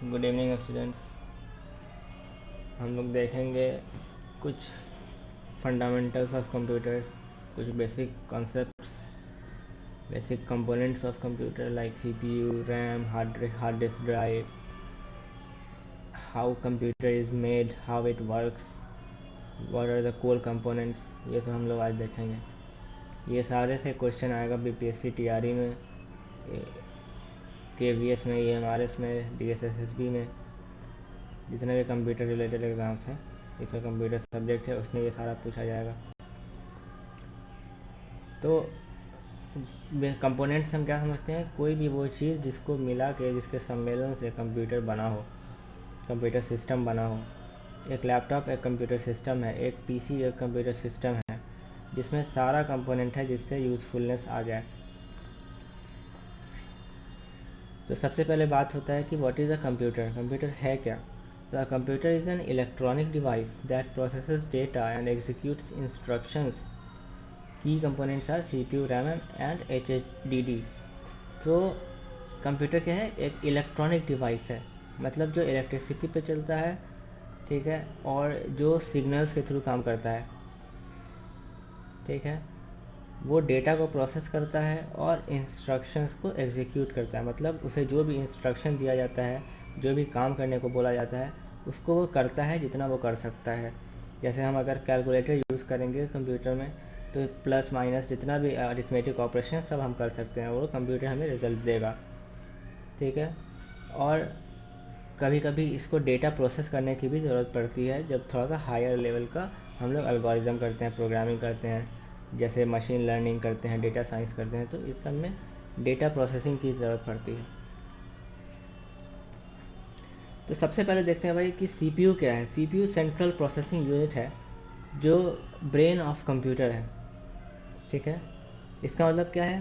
Good evening students. हम लोग देखेंगे कुछ फंडामेंटल्स ऑफ कंप्यूटर्स, कुछ basic concepts, basic components of computer like CPU, RAM, hard disk drive, how computer is made, how it works, what are the core components. ये सब हम लोग आज देखेंगे। ये सारे से क्वेश्चन आएगा बीपीएससी टीआरई में, केवीएस में, ईएमआरएस में, डीएसएसएसबी में, जितने भी कंप्यूटर रिलेटेड एग्ज़ाम्स हैं, इसमें कंप्यूटर सब्जेक्ट है उसमें ये सारा पूछा जाएगा। तो कंपोनेंट्स हम क्या समझते हैं? कोई भी वो चीज़ जिसको मिला के, जिसके सम्मेलन से कंप्यूटर बना हो, कंप्यूटर सिस्टम बना हो। एक लैपटॉप एक कंप्यूटर सिस्टम है, एक पीसी एक कंप्यूटर सिस्टम है, जिसमें सारा कंपोनेंट है जिससे यूज़फुलनेस आ जाए। तो सबसे पहले बात होता है कि what is a computer. Computer है क्या? तो computer is an electronic device that processes data and executes instructions. Key components are CPU, RAM and HDD। तो कंप्यूटर क्या है? एक इलेक्ट्रॉनिक डिवाइस है, मतलब जो इलेक्ट्रिसिटी पे चलता है, ठीक है, और जो सिग्नल्स के थ्रू काम करता है, ठीक है। वो डेटा को प्रोसेस करता है और इंस्ट्रक्शंस को एग्जीक्यूट करता है, मतलब उसे जो भी इंस्ट्रक्शन दिया जाता है, जो भी काम करने को बोला जाता है, उसको वो करता है जितना वो कर सकता है। जैसे हम अगर कैलकुलेटर यूज़ करेंगे कंप्यूटर में, तो प्लस माइनस जितना भी अरिथमेटिक ऑपरेशन सब हम कर सकते हैं, वो कंप्यूटर हमें रिजल्ट देगा, ठीक है। और कभी कभी इसको डेटा प्रोसेस करने की भी ज़रूरत पड़ती है, जब थोड़ा सा हायर लेवल का हम लोग एल्गोरिदम करते हैं, प्रोग्रामिंग करते हैं, जैसे मशीन लर्निंग करते हैं, डेटा साइंस करते हैं, तो इस सब में डेटा प्रोसेसिंग की ज़रूरत पड़ती है। तो सबसे पहले देखते हैं भाई कि CPU क्या है। CPU सेंट्रल प्रोसेसिंग यूनिट है, जो ब्रेन ऑफ कंप्यूटर है, ठीक है। इसका मतलब क्या है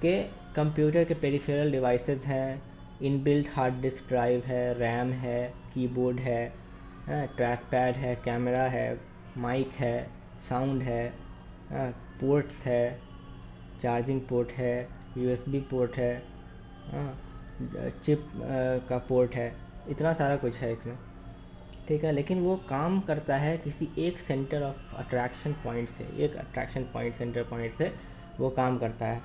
कि कंप्यूटर के पेरिफेरल डिवाइसेस हैं, इनबिल्ट हार्ड डिस्क ड्राइव है, रैम है, कीबोर्ड है, ट्रैक पैड है, कैमरा है, माइक है, साउंड है, पोर्ट्स है, चार्जिंग पोर्ट है, USB पोर्ट है, चिप का पोर्ट है, इतना सारा कुछ है इसमें, ठीक है। लेकिन वो काम करता है किसी एक सेंटर ऑफ अट्रैक्शन पॉइंट से, एक अट्रैक्शन पॉइंट, सेंटर पॉइंट से वो काम करता है।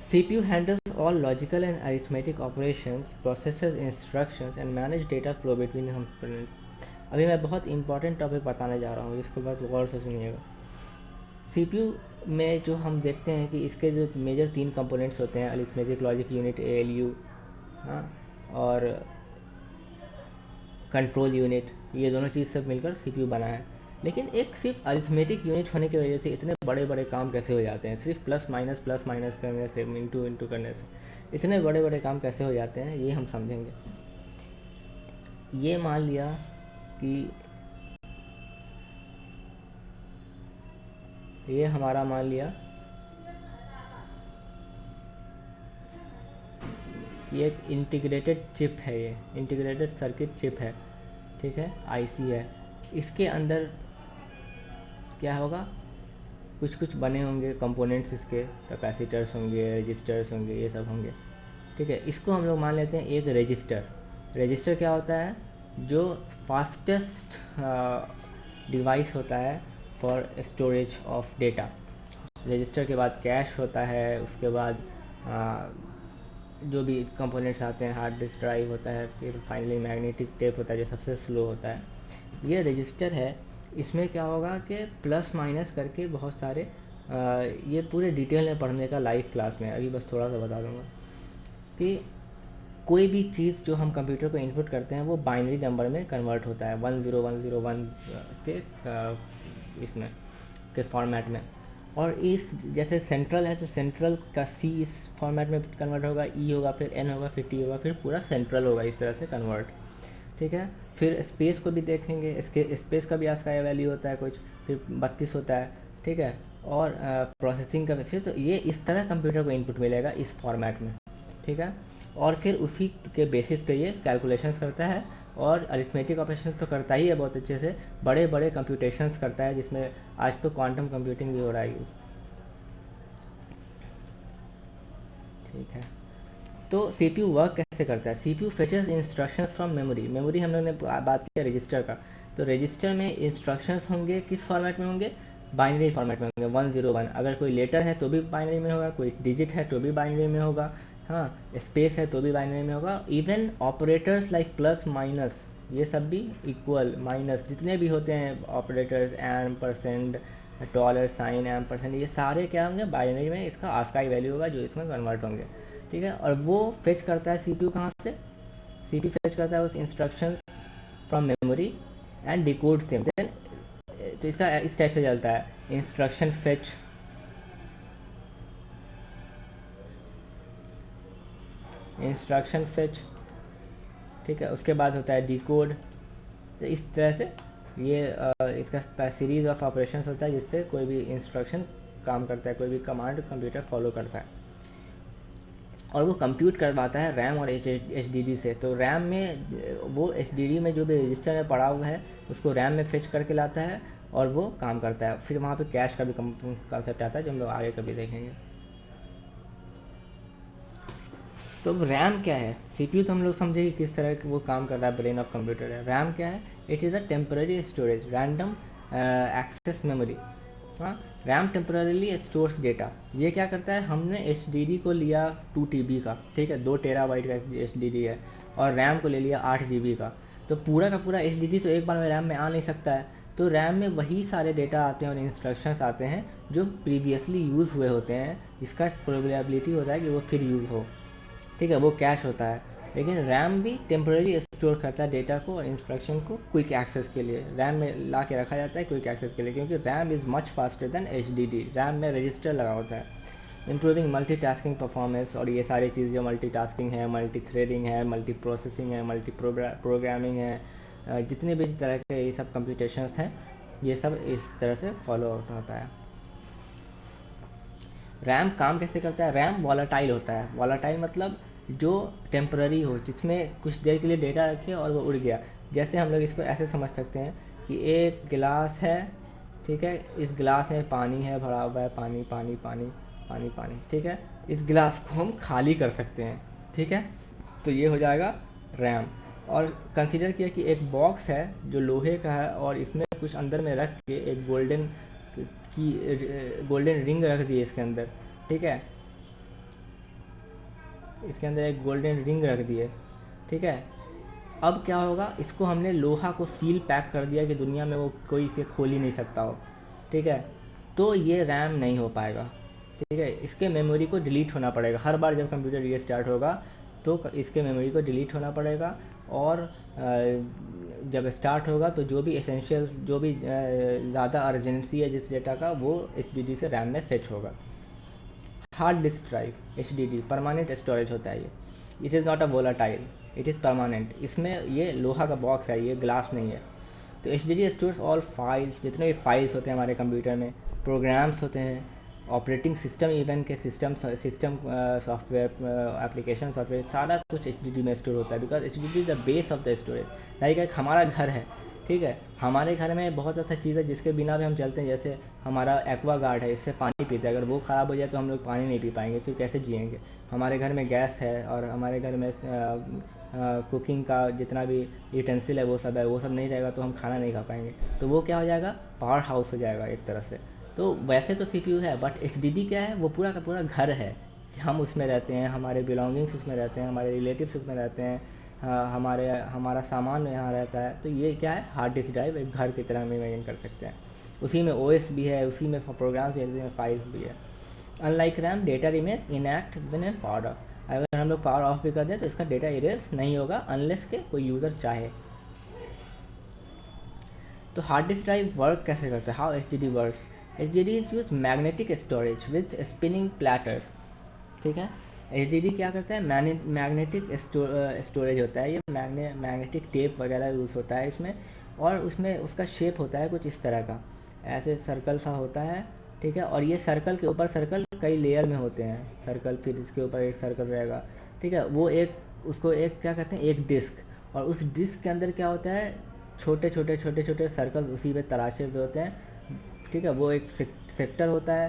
CPU handles all logical and arithmetic operations, processes instructions and manage data flow between the components। अभी मैं बहुत इंपॉर्टेंट टॉपिक बताने जा रहा हूँ, जिसको बहुत गौर से सुनिएगा। CPU में जो हम देखते हैं कि इसके जो मेजर 3 कंपोनेंट्स होते हैं, अरिथमेटिक लॉजिक यूनिट ALU, हाँ, और कंट्रोल यूनिट, ये दोनों चीज़ सब मिलकर CPU बना है। लेकिन एक सिर्फ अरिथमेटिक यूनिट होने की वजह से इतने बड़े बड़े काम कैसे हो जाते हैं? सिर्फ प्लस माइनस करने से, इंटू इंटू करने से इतने बड़े बड़े काम कैसे हो जाते हैं, ये हम समझेंगे। ये मान लिया कि ये हमारा मान लिया ये एक इंटीग्रेटेड चिप है, ये इंटीग्रेटेड सर्किट चिप है, ठीक है, IC है। इसके अंदर क्या होगा? कुछ कुछ बने होंगे कंपोनेंट्स, इसके कैपेसिटर्स होंगे, रजिस्टर्स होंगे, ये सब होंगे, ठीक है। इसको हम लोग मान लेते हैं एक रजिस्टर। रजिस्टर क्या होता है? जो फास्टेस्ट डिवाइस होता है for storage of data. Register के बाद कैश होता है, उसके बाद जो भी कंपोनेंट्स आते हैं, हार्ड डिस्क ड्राइव होता है, फिर फाइनली मैग्नेटिक टेप होता है जो सबसे स्लो होता है। ये रजिस्टर है। इसमें क्या होगा कि प्लस माइनस करके बहुत सारे ये पूरे डिटेल में पढ़ने का लाइव क्लास में, अभी बस थोड़ा सा बता दूंगा कि कोई भी चीज़ जो हम कंप्यूटर को इनपुट करते हैं वो बाइनरी नंबर में कन्वर्ट होता है, 10101 के इसमें के फॉर्मेट में। और इस जैसे सेंट्रल है तो सेंट्रल का C इस फॉर्मेट में कन्वर्ट होगा, E होगा, फिर N होगा, फिर T होगा, फिर पूरा सेंट्रल होगा, इस तरह से कन्वर्ट, ठीक है। फिर स्पेस को भी देखेंगे, इसके स्पेस का भी आस्काई वैल्यू होता है कुछ, फिर 32 होता है, ठीक है। और प्रोसेसिंग का फिर, तो ये इस तरह कंप्यूटर को इनपुट मिलेगा इस फॉर्मेट में, ठीक है। और फिर उसी के बेसिस पे ये कैलकुलेशंस करता है, और अरिथमेटिक ऑपरेशन तो करता ही है बहुत अच्छे से, बड़े बड़े कंप्यूटेशंस करता है, जिसमें आज तो क्वांटम कंप्यूटिंग भी हो रहा है यूज़, ठीक है। तो CPU वर्क कैसे करता है? CPU फेचेस instructions from memory. Memory हम लोग ने बात किया रजिस्टर का, तो रजिस्टर में इंस्ट्रक्शंस होंगे किस फॉर्मेट में होंगे? बाइनरी फॉर्मेट में होंगे, 101। अगर कोई लेटर है तो भी बाइनरी में होगा, कोई डिजिट है तो भी बाइनरी में होगा, हाँ, स्पेस है तो भी बाइनरी में होगा। Even operators like plus minus, ये सब भी, इक्वल, माइनस, जितने भी होते हैं operators, ampersand, dollar sign, ampersand, ये सारे क्या होंगे? बाइनरी में इसका आस्काई वैल्यू होगा जो इसमें कन्वर्ट होंगे, ठीक है। और वो फेच करता है सीपीयू कहाँ से? सीपीयू फेच करता है उस instructions from memory and decodes them. Then तो इसका इस टाइप से चलता है, इंस्ट्रक्शन फेच, इंस्ट्रक्शन फेच, ठीक है। उसके बाद होता है डिकोड। तो इस तरह से ये इसका सीरीज ऑफ ऑपरेशंस होता है जिससे कोई भी इंस्ट्रक्शन काम करता है, कोई भी कमांड कंप्यूटर फॉलो करता है, और वो कंप्यूट करवाता है रैम और एच डी डी से। तो रैम में वो एच डी डी में जो भी रजिस्टर में पड़ा हुआ है उसको रैम में फेच करके लाता है और वो काम करता है। फिर वहाँ पे कैश का भी कंसेप्ट आता है जो हम लोग आगे कभी देखेंगे। तो रैम क्या है? सीपीयू तो हम लोग समझे कि किस तरह वो काम कर रहा है, ब्रेन ऑफ कंप्यूटर है। रैम क्या है? It is a temporary storage, random access memory. हाँ, रैम टेम्पररीली स्टोर्स डेटा। ये क्या करता है? हमने एच को लिया 2 TB का, ठीक है, 2 TB का एच है, और रैम को ले लिया 8 GB का। तो पूरा का पूरा एच तो एक बार में रैम में आ नहीं सकता है, तो रैम में वही सारे डेटा आते हैं और इंस्ट्रक्शंस आते हैं जो प्रीवियसली यूज़ हुए होते हैं, इसका प्रोबेबिलिटी होता है कि वो फिर यूज़ हो, ठीक है, वो कैश होता है। लेकिन रैम भी टेम्पररी स्टोर करता है डेटा को और इंस्ट्रक्शन को क्विक एक्सेस के लिए, रैम में ला के रखा जाता है क्विक एक्सेस के लिए, क्योंकि RAM is much faster than H RAM में रजिस्टर लगा होता है, इंप्रूविंग मल्टीटास्किंग परफॉर्मेंस। और ये सारी चीज़ें मल्टीटास्किंग है, मल्टी थ्रेडिंग है, मल्टी प्रोसेसिंग है, मल्टी प्रोग्रामिंग है, जितने भी तरह के ये सब कंप्यूटेशंस हैं, ये सब इस तरह से फॉलो आउट होता है। रैम काम कैसे करता है? रैम वॉलाटाइल होता है। वॉलाटाइल मतलब जो टेम्पररी हो, जिसमें कुछ देर के लिए डेटा रखे और वो उड़ गया। जैसे हम लोग इसको ऐसे समझ सकते हैं कि एक गिलास है, ठीक है, इस गिलास में पानी है, भरा हुआ है, पानी पानी पानी पानी पानी, ठीक है। इस गिलास को हम खाली कर सकते हैं, ठीक है, तो ये हो जाएगा रैम। और कंसीडर किया कि एक बॉक्स है जो लोहे का है और इसमें कुछ अंदर में रख के एक गोल्डन रिंग रख दी है इसके अंदर, ठीक है, इसके अंदर एक गोल्डन रिंग रख दी है, ठीक है। अब क्या होगा? इसको हमने लोहा को सील पैक कर दिया कि दुनिया में वो कोई इसे खोल ही नहीं सकता हो, ठीक है, तो ये रैम नहीं हो पाएगा, ठीक है। इसके मेमोरी को डिलीट होना पड़ेगा हर बार जब कंप्यूटर रीस्टार्ट होगा, तो इसके मेमोरी को डिलीट होना पड़ेगा, और जब स्टार्ट होगा तो जो भी एसेंशियल, जो भी ज़्यादा अर्जेंसी है जिस डेटा का, वो एच से रैम में फेच होगा। Hard disk drive, H permanent storage होता है ये। It is not a volatile, it is permanent. इसमें ये लोहा का बॉक्स है, ये ग्लास नहीं है। तो एच स्टोर्स ऑल फाइल्स, जितने भी फाइल्स होते हैं हमारे कंप्यूटर में, प्रोग्राम्स होते हैं, ऑपरेटिंग सिस्टम, इवन के सिस्टम सॉफ्टवेयर, एप्लीकेशन सॉफ्टवेयर, सारा कुछ एच में स्टोर होता है, because H is the base of the storage. Like एक हमारा घर है, ठीक है, हमारे घर में बहुत ऐसा चीज़ है जिसके बिना भी हम चलते हैं, जैसे हमारा एक्वा गार्ड है, इससे पानी पीते हैं, अगर वो ख़राब हो जाए तो हम लोग पानी नहीं पी पाएंगे, तो कैसे जिएंगे। हमारे घर में गैस है और हमारे घर में कुकिंग का जितना भी यूटेंसिल है वो सब है, वो सब नहीं रहेगा तो हम खाना नहीं खा पाएंगे, तो वो क्या हो जाएगा? पावर हाउस हो जाएगा एक तरह से। तो वैसे तो सीपीयू है, बट एच क्या है? वो पूरा का पूरा घर है, हम उसमें रहते हैं, हमारे बिलोंगिंग्स उसमें रहते हैं, हमारे रिलेटिव्स उसमें रहते हैं, हमारा सामान यहाँ रहता है। तो ये क्या है? हार्ड डिस्क ड्राइव एक घर की तरह हम इमेजिन कर सकते हैं। उसी में ओएस भी है, उसी में प्रोग्राम्स भी है, उसी में फाइल्स भी है। Unlike RAM, data remains enact when in power of. अगर हम लोग पावर ऑफ भी कर दें तो इसका डेटा इरेज नहीं होगा अनलेस के कोई यूज़र चाहे। तो हार्ड डिस्क ड्राइव वर्क कैसे करता है? How H D D works? H D D is use magnetic storage with spinning platters, ठीक है। एच क्या करता है? मैग्नेटिक स्टोरेज होता है, ये मैग्नेटिक टेप वगैरह यूज़ होता है इसमें, और उसमें उसका शेप होता है कुछ इस तरह का, ऐसे सर्कल सा होता है, ठीक है। और ये सर्कल के ऊपर सर्कल कई लेयर में होते हैं, सर्कल, फिर इसके ऊपर एक सर्कल रहेगा, ठीक है। वो एक, उसको एक क्या कहते हैं? एक डिस्क। और उस डिस्क के अंदर क्या होता है? छोटे छोटे छोटे छोटे सर्कल उसी में तराशे हुए होते हैं, ठीक है। वो एक सेक्टर होता है,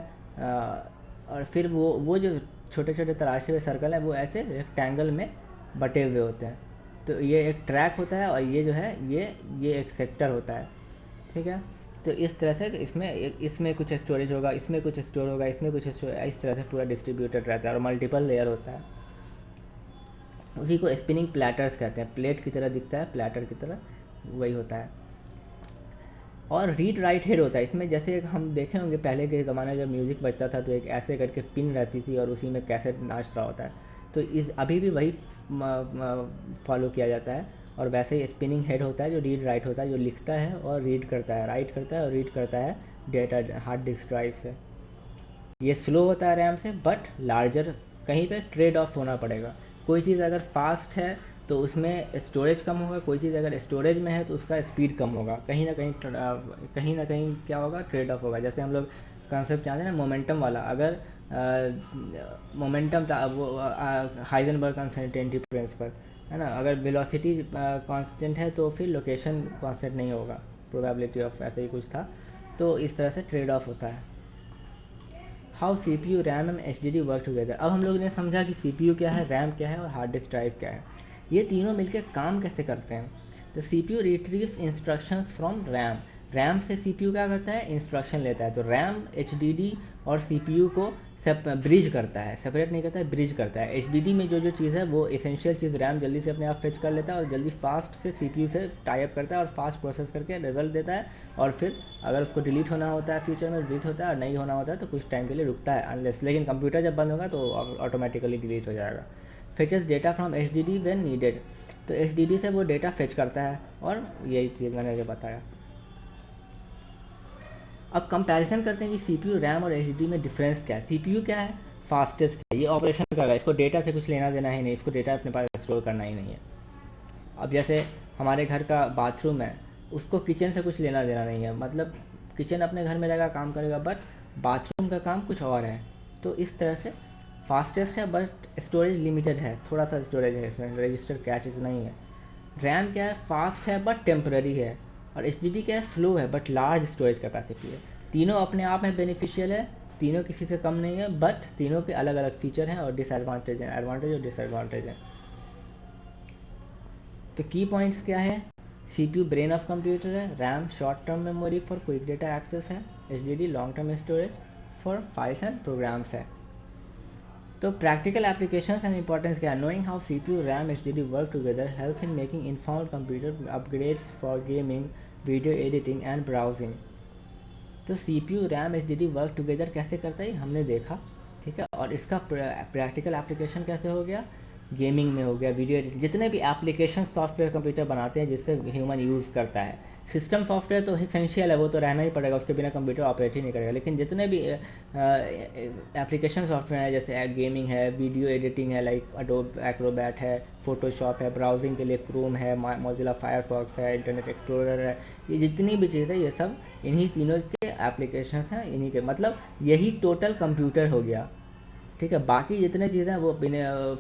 और फिर वो जो छोटे छोटे तराशे हुए सर्कल हैं वो ऐसे रेक्टेंगल में बटे हुए होते हैं। तो ये एक ट्रैक होता है और ये जो है ये एक सेक्टर होता है, ठीक है। तो इस तरह से इसमें कुछ स्टोरेज होगा, इसमें कुछ स्टोर होगा, इसमें कुछ स्टोर, इस तरह से पूरा डिस्ट्रीब्यूटेड रहता है और मल्टीपल लेयर होता है। उसी को स्पिनिंग प्लेटर्स कहते हैं, प्लेट की तरह दिखता है, प्लेटर की तरह वही होता है। और रीड राइट हेड होता है इसमें, जैसे हम देखे होंगे पहले के ज़माने में जब म्यूज़िक बजता था तो एक ऐसे करके पिन रहती थी और उसी में कैसेट नाच रहा होता है। तो इस अभी भी वही फॉलो किया जाता है। और वैसे ही स्पिनिंग हेड होता है जो रीड राइट होता है, जो लिखता है और रीड करता है, राइट करता है और रीड करता है डेटा हार्ड डिस्क ड्राइव से। ये स्लो होता है रैम से बट लार्जर, कहीं पे ट्रेड ऑफ होना पड़ेगा। कोई चीज़ अगर फास्ट है तो उसमें स्टोरेज कम होगा, कोई चीज़ अगर स्टोरेज में है तो उसका स्पीड कम होगा, कहीं ना कहीं क्या होगा, ट्रेड ऑफ होगा। जैसे हम लोग कॉन्सेप्ट जानते हैं ना मोमेंटम वाला, अगर मोमेंटम था वो हाइजेनबर्ग अनसर्टेनिटी प्रिंसिपल है ना, अगर वेलोसिटी कांस्टेंट है तो फिर लोकेशन कांस्टेंट नहीं होगा, प्रोबेबिलिटी ऑफ ऐसे ही कुछ था। तो इस तरह से ट्रेड ऑफ होता है। How C P U, RAM and H D D work together. अब हम लोग ने समझा कि सी पी यू क्या है, रैम क्या है और हार्ड डिस्क ड्राइव क्या है। ये तीनों मिलकर काम कैसे करते हैं। तो C P U retrieves instructions from RAM, RAM से सी पी यू क्या करता है, इंस्ट्रक्शन लेता है। तो रैम एच डी डी और सी पी यू को ब्रिज करता है, सेपरेट नहीं करता है, ब्रिज करता है। एच डी डी में जो जो चीज़ है वो एसेंशियल चीज़ रैम जल्दी से अपने आप फेच कर लेता है और जल्दी फास्ट से सी पी यू से टाइप करता है और फास्ट प्रोसेस करके रिजल्ट देता है। और फिर अगर उसको डिलीट होना होता है फ्यूचर में डिलीट होता है, और नहीं होना होता है तो कुछ टाइम के लिए रुकता है अनलेस, लेकिन कंप्यूटर जब बंद होगा तो ऑटोमेटिकली डिलीट हो जाएगा। फेचेस data from H D D when needed, तो एच डी डी से वो डेटा फेच करता है और यही चीज़ मैंने जो बताया। अब कंपैरिजन करते हैं कि सी पी यू, रैम और एच डी में डिफरेंस क्या है। सी पी यू क्या है, फास्टेस्ट है, ये ऑपरेशन कर रहा है, इसको डेटा से कुछ लेना देना ही नहीं, इसको डेटा अपने पास स्टोर करना ही नहीं है। अब जैसे हमारे घर का बाथरूम है, उसको किचन से कुछ लेना देना नहीं है, मतलब किचन अपने घर में रहेगा काम करेगा बट बाथरूम का काम कुछ और है। तो इस तरह से फास्टेस्ट है बट स्टोरेज लिमिटेड है, थोड़ा सा स्टोरेज है इसमें, रजिस्टर कैचेज नहीं है। रैम क्या है, फास्ट है बट टेम्पररी है। और एच डी डी क्या है, स्लो है बट लार्ज स्टोरेज कैपेसिटी है। तीनों अपने आप में बेनिफिशियल है, तीनों किसी से कम नहीं है, बट तीनों के अलग अलग फीचर हैं और डिसएडवांटेज हैं, एडवांटेज और डिसएडवांटेज हैं। तो की पॉइंट्स क्या है, C P U brain of computer है, RAM short term memory for quick data access है, H D D long term storage for files and programs है। तो प्रैक्टिकल एप्लीकेशंस एंड इंपॉर्टेंस क्या है, knowing how C P U, RAM, H D D work together help in making informed computer upgrades for gaming, video editing and browsing. तो C P U, RAM, H D D work together कैसे करता है हमने देखा, ठीक है। और इसका प्रैक्टिकल एप्लीकेशन कैसे हो गया, गेमिंग में हो गया, वीडियो एडिटिंग, जितने भी एप्लीकेशन सॉफ्टवेयर कंप्यूटर बनाते हैं जिससे ह्यूमन यूज़ करता है। सिस्टम सॉफ्टवेयर तो एसेंशियल है, वो तो रहना ही पड़ेगा, उसके बिना कंप्यूटर ऑपरेट ही नहीं करेगा। लेकिन जितने भी एप्लीकेशन सॉफ्टवेयर है, जैसे गेमिंग है, वीडियो एडिटिंग है लाइक एडोब एक्रोबैट है, फोटोशॉप है, ब्राउजिंग के लिए क्रोम है, मोजिला फायरफॉक्स है, इंटरनेट एक्सप्लोरर है, ये जितनी भी चीज़ है ये सब इन्हीं तीनों के एप्लीकेशन हैं, इन्हीं के मतलब यही टोटल कंप्यूटर हो गया, ठीक है। बाकी जितने चीज़ें हैं वो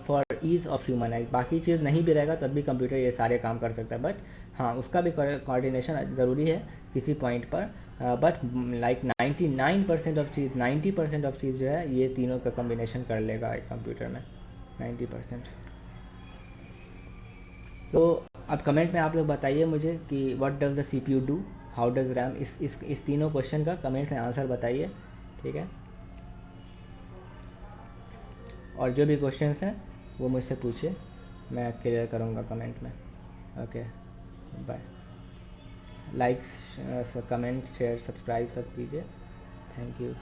फॉर ईज़ ऑफ ह्यूमन है, बाकी चीज़ नहीं भी रहेगा तब भी कंप्यूटर ये सारे काम कर सकता है, बट हाँ उसका भी कोऑर्डिनेशन ज़रूरी है किसी पॉइंट पर। बट लाइक 99% ऑफ चीज़, 90% ऑफ चीज़ जो है ये तीनों का कम्बिनेशन कर लेगा एक कंप्यूटर में, 90%। तो अब कमेंट में आप लोग बताइए मुझे कि what does the C P U do, how does RAM, इस तीनों क्वेश्चन का कमेंट में आंसर बताइए, ठीक है। और जो भी क्वेश्चंस हैं वो मुझसे पूछिए, मैं क्लियर करूँगा कमेंट में। Okay, bye. Like, comment, share, subscribe सब कीजिए। Thank you.